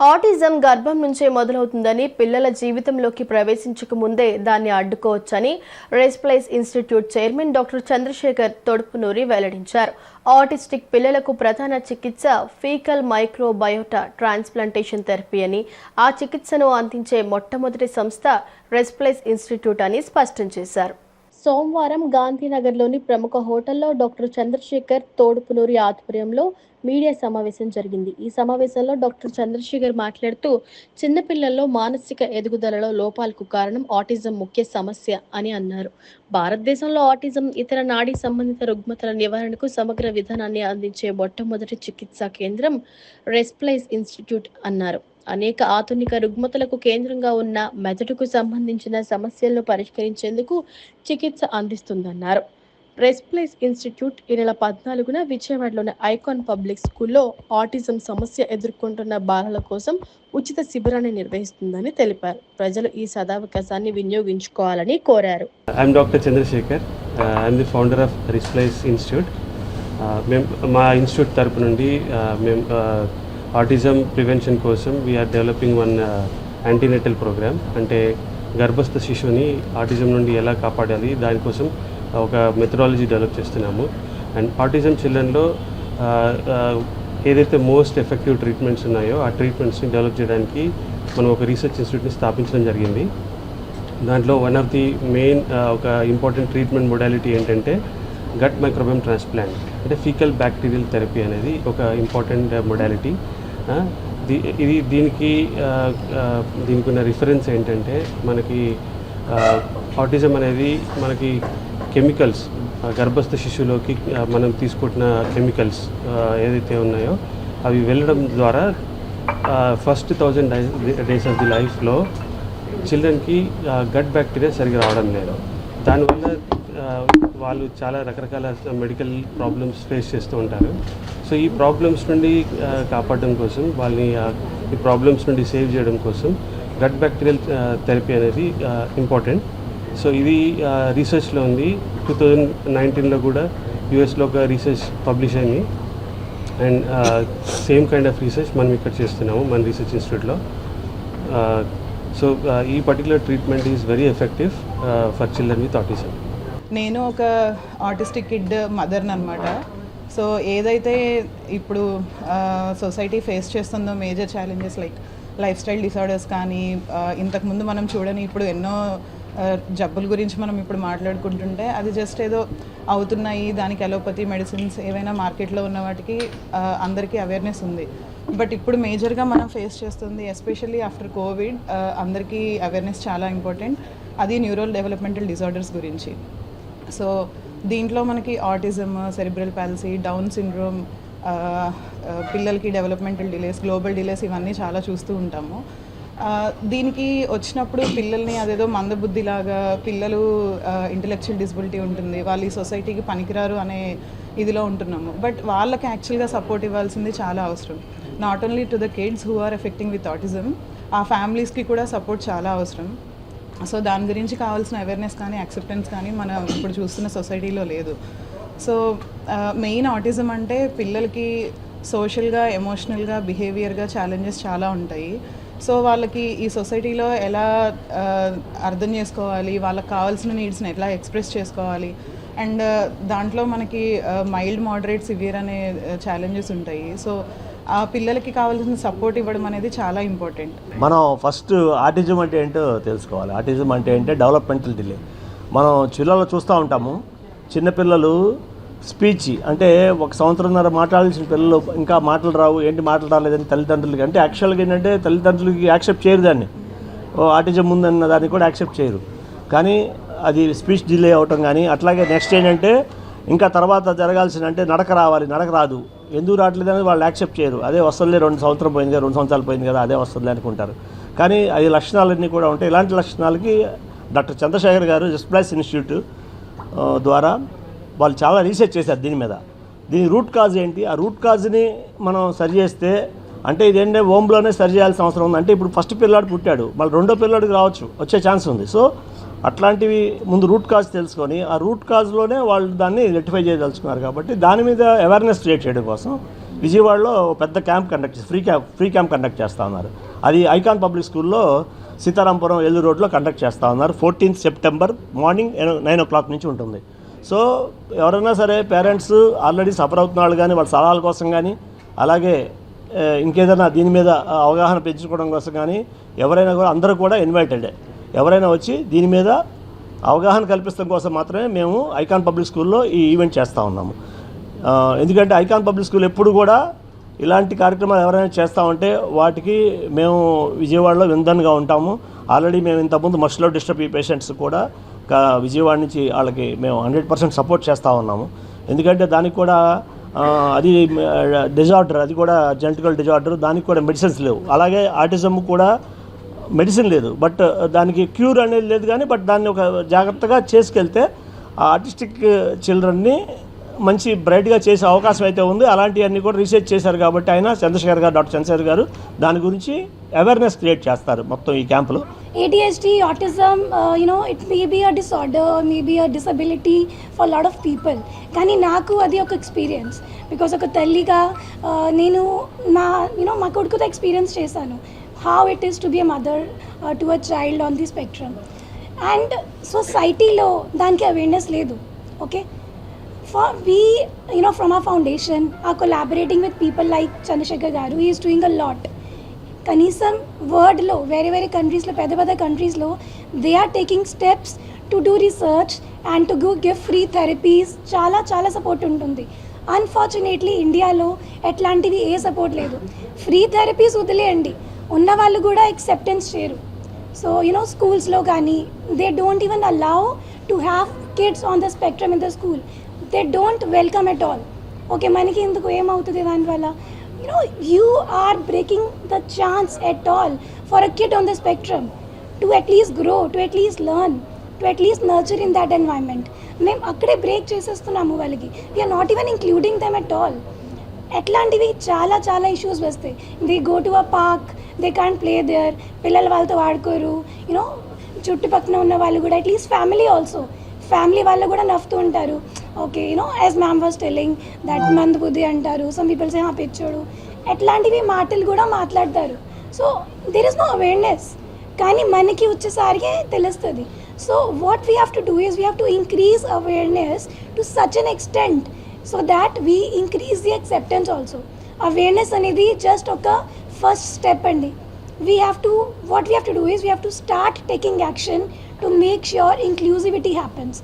Autism గర్భం నుంచే మొదలవుతుందని, పిల్లల జీవితంలోకి ప్రవేశించక ముందే దాన్ని అడ్డుకోవచ్చని Resplice institute chairman doctor Chandrashekar Thodupunuri వెల్లడించారు. ఆటిస్టిక్ పిల్లలకు ప్రధాన చికిత్స ఫీకల్ మైక్రోబయోటా ట్రాన్స్ప్లాంటేషన్ థెరపీ అని, ఆ చికిత్సను అందించే మొట్టమొదటి సంస్థ రెస్ప్లైస్ ఇన్స్టిట్యూట్ అని స్పష్టం చేశారు. సోమవారం గాంధీనగర్లోని ప్రముఖ హోటల్లో డాక్టర్ చంద్రశేఖర్ తోడుపునూరి ఆధ్వర్యంలో మీడియా సమావేశం జరిగింది. ఈ సమావేశంలో డాక్టర్ చంద్రశేఖర్ మాట్లాడుతూ, చిన్నపిల్లల్లో మానసిక ఎదుగుదలలో లోపాలకు కారణం ఆటిజం ముఖ్య సమస్య అని అన్నారు. భారతదేశంలో ఆటిజం, ఇతర నాడీ సంబంధిత రుగ్మతల నివారణకు సమగ్ర విధానాన్ని అందించే మొట్టమొదటి చికిత్సా కేంద్రం రెస్ప్లైస్ ఇన్స్టిట్యూట్ అన్నారు. అనేక ఆధునిక రుగ్మతలకు కేంద్రంగా ఉన్న మెదడుకు సంబంధించిన సమస్యలను పరిష్కరించేందుకు చికిత్స అందిస్తుందన్నారు. రెస్ప్లైస్ ఇన్స్టిట్యూట్ ఈ నెల 14న విజయవాడలోని ఐకాన్ పబ్లిక్ స్కూల్లో ఆటిజం సమస్య ఎదుర్కొంటున్న బాలల కోసం ఉచిత శిబిరాన్ని నిర్వహిస్తుందని తెలిపారు. ప్రజలు ఈ సదావకాశాన్ని వినియోగించుకోవాలని కోరారు. I am doctor Chandrashekar. I am the founder of Resplice institute. మా ఇన్స్టిట్యూట్ తరపు నుండి మేము ఆటిజం ప్రివెన్షన్ కోసం we are developing one antenatal program. అంటే గర్భస్థ శిశువుని ఆటిజం నుండి ఎలా కాపాడాలి, దానికోసం ఒక మెథడాలజీ డెవలప్ చేస్తున్నాము. అండ్ ఆటిజం చిల్డ్రన్లో ఏదైతే మోస్ట్ ఎఫెక్టివ్ ట్రీట్మెంట్స్ ఉన్నాయో ఆ ట్రీట్మెంట్స్ని డెవలప్ చేయడానికి మనం ఒక రీసెర్చ్ ఇన్స్టిట్యూట్ని స్థాపించడం జరిగింది. దాంట్లో వన్ ఆఫ్ ది మెయిన్ ఒక ఇంపార్టెంట్ ట్రీట్మెంట్ మొడాలిటీ ఏంటంటే గట్ మైక్రోబయోమ్ ట్రాన్స్ప్లాంట్, అంటే ఫీకల్ బ్యాక్టీరియల్ థెరపీ అనేది ఒక ఇంపార్టెంట్ మొడాలిటీ. దీనికి ఉన్న రిఫరెన్స్ ఏంటంటే, మనకి ఆటిజం అనేది మనకి కెమికల్స్, గర్భస్థ శిశువులోకి మనం తీసుకుంటున్న కెమికల్స్ ఏదైతే ఉన్నాయో అవి వెళ్ళడం ద్వారా ఫస్ట్ 1000 డేస్ ఆఫ్ ది లైఫ్లో చిల్డ్రన్కి గట్ బ్యాక్టీరియా సరిగ్గా రావడం లేదు. దానివల్ల వాళ్ళు చాలా రకరకాల మెడికల్ ప్రాబ్లమ్స్ ఫేస్ చేస్తూ ఉంటారు. సో ఈ ప్రాబ్లమ్స్ నుండి కాపాడడం కోసం, వాళ్ళని ఈ ప్రాబ్లమ్స్ నుండి సేవ్ చేయడం కోసం గట్ బ్యాక్టీరియల్ థెరపీ అనేది ఇంపార్టెంట్. సో ఇది రీసెర్చ్లో ఉంది. 2019లో కూడా యూఎస్లో ఒక రీసెర్చ్ పబ్లిష్ అయింది. And same kind of research మనం ఇక్కడ చేస్తున్నాము మన రీసెర్చ్ ఇన్స్టిట్యూట్లో. సో ఈ particular treatment is very effective for children with autism. నేను ఒక ఆటిస్టిక్ కిడ్ మదర్ని అనమాట. సో ఏదైతే ఇప్పుడు సొసైటీ ఫేస్ చేస్తుందో major challenges like life style disorders కానీ, ఇంతకుముందు మనం చూడని ఇప్పుడు ఎన్నో జబ్బుల గురించి మనం ఇప్పుడు మాట్లాడుకుంటుంటే అది జస్ట్ ఏదో అవుతున్నాయి, దానికి అలోపతి మెడిసిన్స్ ఏవైనా మార్కెట్లో ఉన్న వాటికి అందరికీ అవేర్నెస్ ఉంది. బట్ ఇప్పుడు మేజర్గా మనం ఫేస్ చేస్తుంది, ఎస్పెషల్లీ ఆఫ్టర్ కోవిడ్, అందరికీ అవేర్నెస్ చాలా ఇంపార్టెంట్. అది న్యూరల్ డెవలప్మెంటల్ డిసార్డర్స్ గురించి. సో దీంట్లో మనకి autism, cerebral policy, down syndrome, పిల్లలకి డెవలప్మెంటల్ డిలేస్, గ్లోబల్ డిలేస్ ఇవన్నీ చాలా చూస్తూ ఉంటాము. దీనికి వచ్చినప్పుడు పిల్లల్ని అదేదో మందబుద్ధిలాగా, పిల్లలు ఇంటలెక్చువల్ డిసబిలిటీ ఉంటుంది, వాళ్ళు ఈ సొసైటీకి పనికిరారు అనే ఇదిలో ఉంటున్నాము. బట్ వాళ్ళకి యాక్చువల్గా సపోర్ట్ ఇవ్వాల్సింది చాలా అవసరం. Not only to the kids who are affecting with autism, ఆ ఫ్యామిలీస్కి కూడా సపోర్ట్ చాలా అవసరం. సో దాని గురించి కావాల్సిన అవేర్నెస్ కానీ యాక్సెప్టెన్స్ కానీ మనం ఇప్పుడు చూస్తున్న సొసైటీలో లేదు. సో మెయిన్ ఆటిజం అంటే పిల్లలకి సోషల్గా, ఎమోషనల్గా, బిహేవియర్గా ఛాలెంజెస్ చాలా ఉంటాయి. సో వాళ్ళకి ఈ సొసైటీలో ఎలా అర్థం చేసుకోవాలి, వాళ్ళకి కావాల్సిన నీడ్స్ని ఎట్లా ఎక్స్ప్రెస్ చేసుకోవాలి, అండ్ దాంట్లో మనకి మైల్డ్, మోడరేట్, సివియర్ అనే ఛాలెంజెస్ ఉంటాయి. సో ఆ పిల్లలకి కావాల్సిన సపోర్ట్ ఇవ్వడం అనేది చాలా ఇంపార్టెంట్. మనం ఫస్ట్ ఆటిజం అంటే ఏంటో తెలుసుకోవాలి. ఆటిజం అంటే ఏంటంటే డెవలప్మెంటల్ డిలే. మనం చిన్నలో చూస్తూ ఉంటాము, చిన్నపిల్లలు స్పీచ్ అంటే 1 సంవత్సరంన్నర మాట్లాడాల్సిన పిల్లలు ఇంకా మాటలు రావు, ఏంటి మాటలు రాలేదని తల్లిదండ్రులకి, అంటే యాక్చువల్గా ఏంటంటే తల్లిదండ్రులకి యాక్సెప్ట్ చేయరు, దాన్ని ఆటిజం ఉందన్న దాన్ని కూడా యాక్సెప్ట్ చేయరు. కానీ అది స్పీచ్ డిలే అవటం కానీ, అట్లాగే నెక్స్ట్ ఏంటంటే ఇంకా తర్వాత జరగాల్సిన అంటే నడక రావాలి, నడక రాదు, ఎందుకు రావట్లేదు అనేది వాళ్ళు యాక్సెప్ట్ చేయరు. అదే వస్తుందిలే, 2 సంవత్సరాలు పోయింది కదా, 2 సంవత్సరాలు పోయింది కదా, అదే వస్తుంది అనుకుంటారు. కానీ అది లక్షణాలన్నీ కూడా ఉంటాయి. ఇలాంటి లక్షణాలకి డాక్టర్ చంద్రశేఖర్ గారు రెస్ప్లైస్ ఇన్స్టిట్యూట్ ద్వారా వాళ్ళు చాలా రీసెర్చ్ చేశారు దీని మీద. దీని రూట్ కాజ్ ఏంటి, ఆ రూట్ కాజ్ని మనం సరి చేస్తే, అంటే ఇదేంటే హోమ్లోనే సరి చేయాల్సిన అవసరం ఉంది. అంటే ఇప్పుడు ఫస్ట్ పిల్లాడు పుట్టాడు, మళ్ళీ రెండో పిల్లాడికి రావచ్చు, వచ్చే ఛాన్స్ ఉంది. సో అట్లాంటివి ముందు రూట్ కాజ్ తెలుసుకొని ఆ రూట్ కాజ్లోనే వాళ్ళు దాన్ని రెక్టిఫై చేయదలుచుకున్నారు. కాబట్టి దాని మీద అవేర్నెస్ క్రియేట్ చేయడం కోసం విజయవాడలో పెద్ద క్యాంప్ కండక్ట్ చేసి ఫ్రీ క్యాంప్ కండక్ట్ చేస్తూ ఉన్నారు. అది ఐకాన్ పబ్లిక్ స్కూల్లో సీతారాంపురం ఏలూరు రోడ్లో కండక్ట్ చేస్తూ ఉన్నారు. 14th సెప్టెంబర్ మార్నింగ్ 9 o'clock నుంచి ఉంటుంది. సో ఎవరైనా సరే పేరెంట్స్ ఆల్రెడీ సఫర్ అవుతున్న వాళ్ళు కానీ వాళ్ళ సలహాల కోసం కానీ అలాగే ఇంకేదైనా దీని మీద అవగాహన పెంచుకోవడం కోసం కానీ ఎవరైనా కూడా అందరూ కూడా ఇన్వైటెడే. ఎవరైనా వచ్చి దీని మీద అవగాహన కల్పించడం కోసం మాత్రమే మేము ఐకాన్ పబ్లిక్ స్కూల్లో ఈ ఈవెంట్ చేస్తూ ఉన్నాము. ఎందుకంటే ఐకాన్ పబ్లిక్ స్కూల్ ఎప్పుడు కూడా ఇలాంటి కార్యక్రమాలు ఎవరైనా చేస్తూ ఉంటే వాటికి మేము విజయవాడలో విందన్గా ఉంటాము. ఆల్రెడీ మేము ఇంతకుముందు మస్కులర్ డిస్ట్రఫీ పేషెంట్స్ కూడా విజయవాడ నుంచి వాళ్ళకి మేము 100% సపోర్ట్ చేస్తూ ఉన్నాము. ఎందుకంటే దానికి కూడా అది డిజార్డర్, అది కూడా జెనెటికల్ డిజార్డర్, దానికి కూడా మెడిసిన్స్ లేవు. అలాగే ఆటిజం కూడా మెడిసిన్ లేదు, బట్ దానికి క్యూర్ అనేది లేదు. కానీ బట్ దాన్ని ఒక జాగ్రత్తగా చేసుకెళ్తే ఆ ఆర్టిస్టిక్ చిల్డ్రన్ని మంచి బ్రైట్గా చేసే అవకాశం అయితే ఉంది. అలాంటివన్నీ కూడా రీసెర్చ్ చేశారు కాబట్టి డాక్టర్ చంద్రశేఖర్ గారు దాని గురించి అవేర్నెస్ క్రియేట్ చేస్తారు మొత్తం ఈ క్యాంపులో. ADHD, autism, it may be a disorder, maybe a disability for a lot of people. కానీ నాకు అది ఒక ఎక్స్పీరియన్స్. బికాస్ ఒక తల్లిగా నేను మా కొడుకుతో ఎక్స్పీరియన్స్ చేశాను how it is to be a mother to a child on the spectrum. And సొసైటీలో దానికి అవేర్నెస్ లేదు. Okay, we from our foundation are collaborating with people like Chandrasekhar garu. He is doing a lot. కనీసం వరల్డ్లో వేరే కంట్రీస్లో పెద్ద కంట్రీస్లో they are taking steps to do research and to give free therapies. చాలా సపోర్ట్ ఉంటుంది. Unfortunately ఇండియాలో ఎట్లాంటివి ఏ సపోర్ట్ లేదు. ఫ్రీ థెరపీస్ వదిలేయండి, ఉన్న వాళ్ళు కూడా యాక్సెప్టెన్స్ చేయరు. సో స్కూల్స్లో కానీ they don't even allow to have kids on the spectrum in the school. They don't welcome at all. Okay, మనకి ఎందుకు ఏమవుతుంది దానివల్ల? You are breaking the chance at all for a kid on the spectrum to at least grow, to at least learn, to at least nurture in that environment. మేము అక్కడే break చేసేస్తున్నాము వాళ్ళకి. We are not even including them at all. ఎట్లాంటివి చాలా issues వస్తాయి. They go to a park, they can't play there, పిల్లలు వాళ్ళతో ఆడుకోరు. చుట్టుపక్కల ఉన్న వాళ్ళు కూడా అట్లీస్ట్ ఫ్యామిలీ వాళ్ళు కూడా నవ్వుతూ ఉంటారు. Okay, as ma'am was telling that మందబుద్ధి అంటారు, సమ్ పీపుల్ సే పిచ్చోడు, ఎట్లాంటివి మాటలు కూడా మాట్లాడతారు. So there is no awareness. కానీ మనకి వచ్చేసరికి తెలుస్తుంది. So what we have to do is we have to increase awareness to such an extent so that we increase the acceptance also. Awareness అనేది just ఒక ఫస్ట్ స్టెప్ అండి. what we have to do is we have to start taking action to make sure inclusivity happens.